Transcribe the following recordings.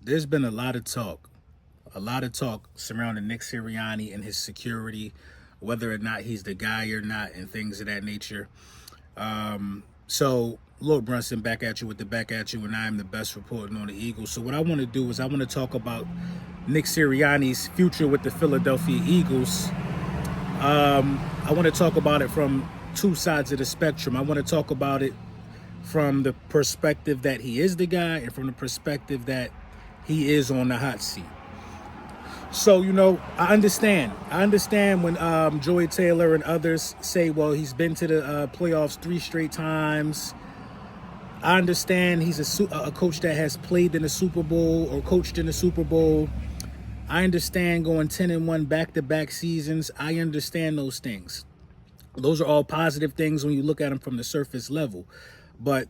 there's been a lot of talk surrounding Nick Sirianni and his security, whether or not he's the guy or not, and things of that nature. So, Lord Brunson, back at you with the back at you, and I am the best reporting on the Eagles. So, what I want to do is I want to talk about Nick Sirianni's future with the Philadelphia Eagles. I want to talk about it from two sides of the spectrum. I want to talk about it from the perspective that he is the guy and from the perspective that he is on the hot seat. So, I understand. When Joey Taylor and others say, well, he's been to the playoffs 3 straight times. I understand he's a coach that has played in the Super Bowl or coached in the Super Bowl. I understand going 10-1 back-to-back seasons. I understand those things. Those are all positive things when you look at them from the surface level. But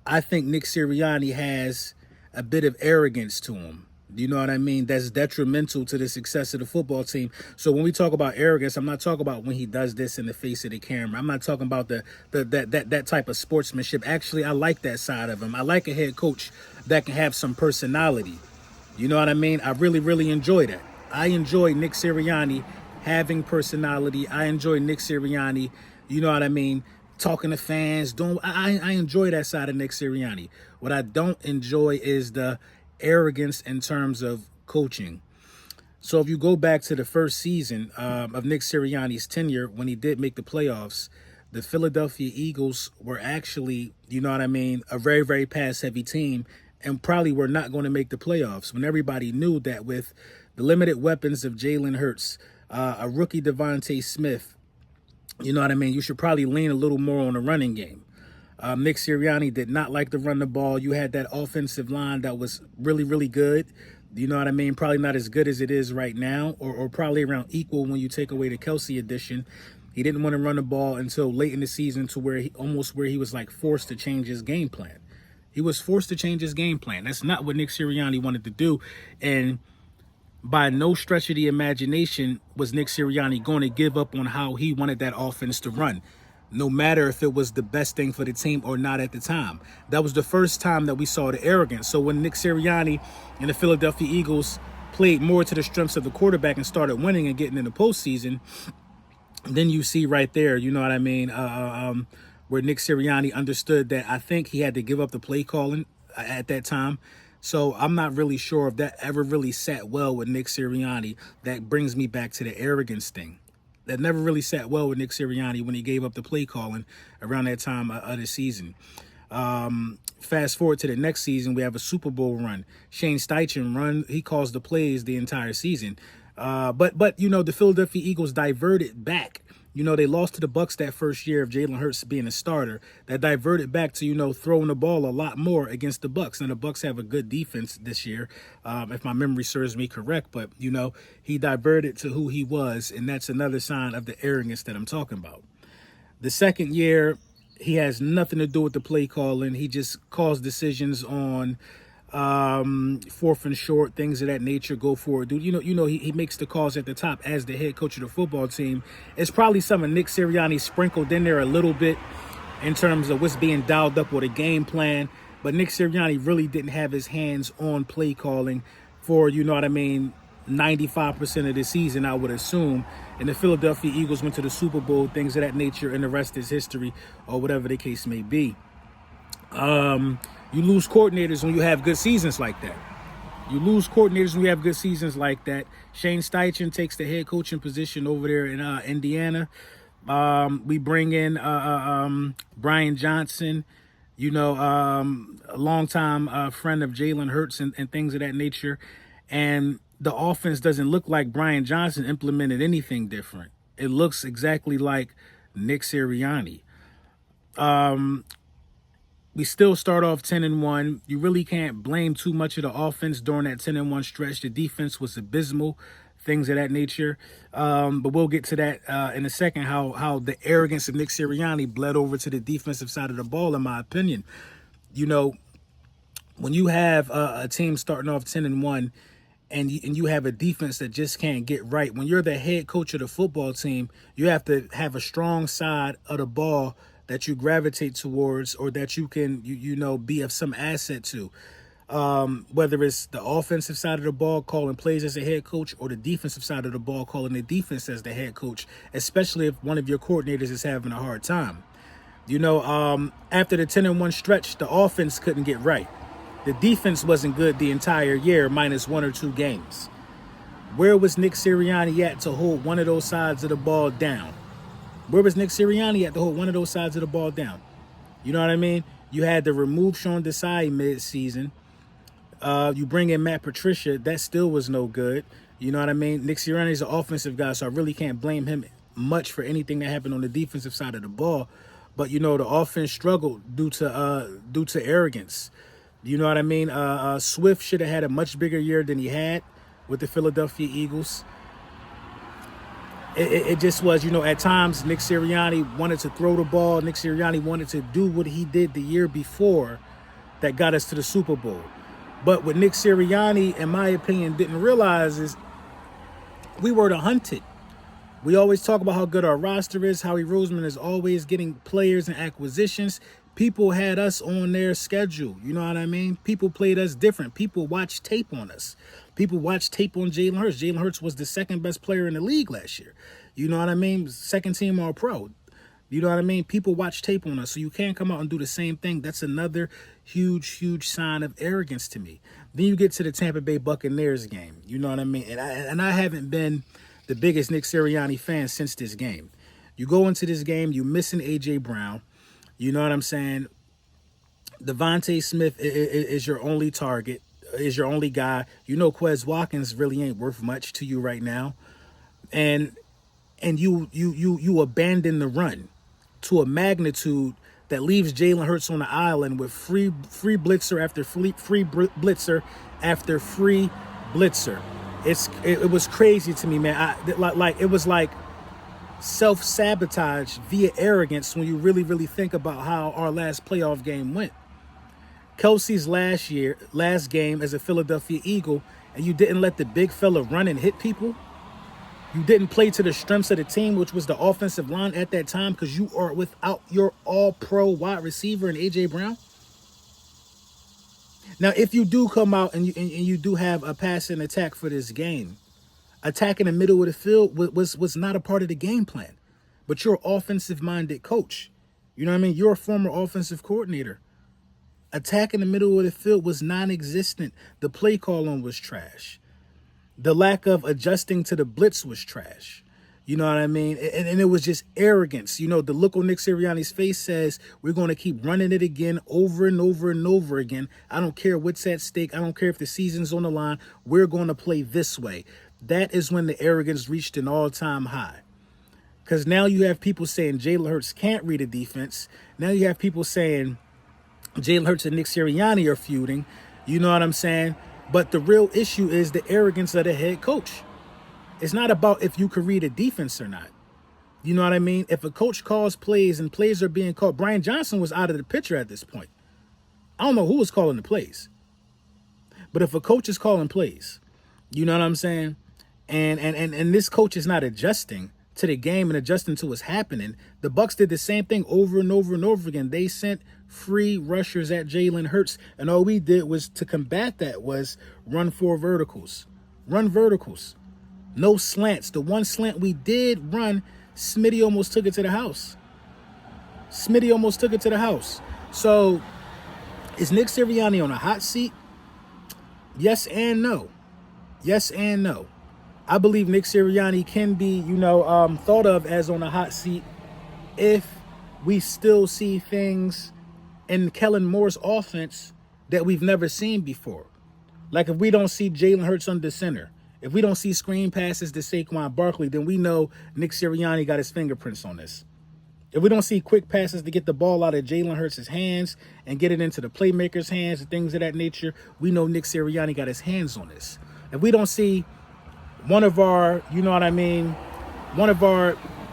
I think Nick Sirianni has a bit of arrogance to him. You know what I mean? That's detrimental to the success of the football team. So when we talk about arrogance, I'm not talking about when he does this in the face of the camera. I'm not talking about that type of sportsmanship. Actually, I like that side of him. I like a head coach that can have some personality. You know what I mean? I really, really enjoy that. I enjoy Nick Sirianni having personality. I enjoy Nick Sirianni, you know what I mean, talking to fans. I enjoy that side of Nick Sirianni. What I don't enjoy is the arrogance in terms of coaching. So if you go back to the first season of Nick Sirianni's tenure, when he did make the playoffs, the Philadelphia Eagles were actually, you know what I mean, a very, very pass-heavy team and probably were not going to make the playoffs when everybody knew that with the limited weapons of Jalen Hurts, a rookie Devontae Smith, you know what I mean, you should probably lean a little more on the running game. Nick Sirianni did not like to run the ball. You had that offensive line that was really, really good. You know what I mean? Probably not as good as it is right now, or probably around equal when you take away the Kelsey addition. He didn't want to run the ball until late in the season to where he was like forced to change his game plan. He was forced to change his game plan. That's not what Nick Sirianni wanted to do. And by no stretch of the imagination was Nick Sirianni going to give up on how he wanted that offense to run, no matter if it was the best thing for the team or not at the time. That was the first time that we saw the arrogance. So when Nick Sirianni and the Philadelphia Eagles played more to the strengths of the quarterback and started winning and getting in the postseason, then you see right there, you know what I mean, where Nick Sirianni understood that I think he had to give up the play calling at that time. So I'm not really sure if that ever really sat well with Nick Sirianni. That brings me back to the arrogance thing. That never really sat well with Nick Sirianni when he gave up the play calling around that time of the season. Fast forward to the next season, we have a Super Bowl run. Shane Steichen he calls the plays the entire season. But the Philadelphia Eagles diverted back. They lost to the Bucs that first year of Jalen Hurts being a starter. That diverted back to, throwing the ball a lot more against the Bucs. And the Bucs have a good defense this year, if my memory serves me correct. But, he diverted to who he was, and that's another sign of the arrogance that I'm talking about. The second year, he has nothing to do with the play calling. He just calls decisions on 4th and short, things of that nature. Go for it, dude. He makes the calls at the top as the head coach of the football team. It's probably something Nick Sirianni sprinkled in there a little bit in terms of what's being dialed up with a game plan. But Nick Sirianni really didn't have his hands on play calling for, 95% of the season, I would assume. And the Philadelphia Eagles went to the Super Bowl, things of that nature, and the rest is history, or whatever the case may be. You lose coordinators when you have good seasons like that. Shane Steichen takes the head coaching position over there in Indiana. We bring in Brian Johnson, a longtime friend of Jalen Hurts and things of that nature. And the offense doesn't look like Brian Johnson implemented anything different. It looks exactly like Nick Sirianni. We still start off 10-1. You really can't blame too much of the offense during that 10-1 stretch. The defense was abysmal, things of that nature. But we'll get to that in a second, how the arrogance of Nick Sirianni bled over to the defensive side of the ball, in my opinion. When you have a team starting off 10-1 and you have a defense that just can't get right, when you're the head coach of the football team, you have to have a strong side of the ball that you gravitate towards, or that you can, be of some asset to. whether it's the offensive side of the ball calling plays as a head coach or the defensive side of the ball calling the defense as the head coach, especially if one of your coordinators is having a hard time. After the 10-1 stretch, the offense couldn't get right. The defense wasn't good the entire year, minus 1 or 2 games. Where was Nick Sirianni at to hold one of those sides of the ball down? Where was Nick Sirianni at to hold one of those sides of the ball down? You know what I mean? You had to remove Sean Desai mid-season. You bring in Matt Patricia. That still was no good. You know what I mean? Nick Sirianni's an offensive guy, so I really can't blame him much for anything that happened on the defensive side of the ball. But, the offense struggled due to arrogance. You know what I mean? Swift should have had a much bigger year than he had with the Philadelphia Eagles. It just was, at times Nick Sirianni wanted to throw the ball. Nick Sirianni wanted to do what he did the year before that got us to the Super Bowl. But what Nick Sirianni, in my opinion, didn't realize is we were the hunted. We always talk about how good our roster is, Howie Roseman is always getting players and acquisitions. People had us on their schedule. You know what I mean? People played us different. People watched tape on us. People watched tape on Jalen Hurts. Jalen Hurts was the second best player in the league last year. You know what I mean? Second team All-Pro. You know what I mean? People watch tape on us, so you can't come out and do the same thing. That's another huge, huge sign of arrogance to me. Then you get to the Tampa Bay Buccaneers game. You know what I mean? And I haven't been the biggest Nick Sirianni fan since this game. You go into this game, you missing A.J. Brown. You know what I'm saying? Devontae Smith is your only target, is your only guy. Quez Watkins really ain't worth much to you right now. And you abandon the run to a magnitude that leaves Jalen Hurts on the island with free blitzer after free blitzer after free blitzer. It was crazy to me, man. It was like self-sabotage via arrogance when you really, really think about how our last playoff game went. Kelsey's last game as a Philadelphia Eagle, and you didn't let the big fella run and hit people. You didn't play to the strengths of the team, which was the offensive line at that time, because you are without your all-pro wide receiver in A.J. Brown. Now, if you do come out and you do have a passing attack for this game, attacking the middle of the field was not a part of the game plan. But you're an offensive-minded coach. You know what I mean? You're a former offensive coordinator. Attacking the middle of the field was non-existent. The play calling was trash. The lack of adjusting to the blitz was trash. You know what I mean? And it was just arrogance. The look on Nick Sirianni's face says, we're going to keep running it again over and over and over again. I don't care what's at stake. I don't care if the season's on the line. We're going to play this way. That is when the arrogance reached an all-time high. Because now you have people saying Jalen Hurts can't read a defense. Now you have people saying Jalen Hurts and Nick Sirianni are feuding. You know what I'm saying? But the real issue is the arrogance of the head coach. It's not about if you can read a defense or not. You know what I mean? If a coach calls plays and plays are being called, Brian Johnson was out of the picture at this point. I don't know who was calling the plays. But if a coach is calling plays, you know what I'm saying? And this coach is not adjusting to the game and adjusting to what's happening. The Bucs did the same thing over and over and over again. They sent free rushers at Jalen Hurts, and all we did was to combat that was run 4 verticals. Run verticals. No slants. The one slant we did run, Smitty almost took it to the house. So is Nick Sirianni on a hot seat? Yes and no. Yes and no. I believe Nick Sirianni can be, thought of as on a hot seat if we still see things in Kellen Moore's offense that we've never seen before. Like if we don't see Jalen Hurts under center, if we don't see screen passes to Saquon Barkley, then we know Nick Sirianni got his fingerprints on this. If we don't see quick passes to get the ball out of Jalen Hurts' hands and get it into the playmakers' hands and things of that nature, we know Nick Sirianni got his hands on this. If we don't see one of our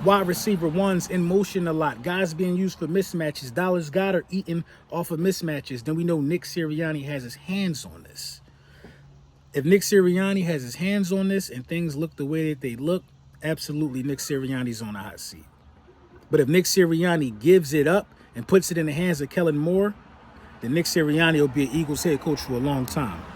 wide receiver ones in motion a lot, guys being used for mismatches, Dallas Goedert eating off of mismatches, then we know Nick Sirianni has his hands on this. If Nick Sirianni has his hands on this and things look the way that they look, absolutely Nick Sirianni's on a hot seat. But if Nick Sirianni gives it up and puts it in the hands of Kellen Moore, then Nick Sirianni will be an Eagles head coach for a long time.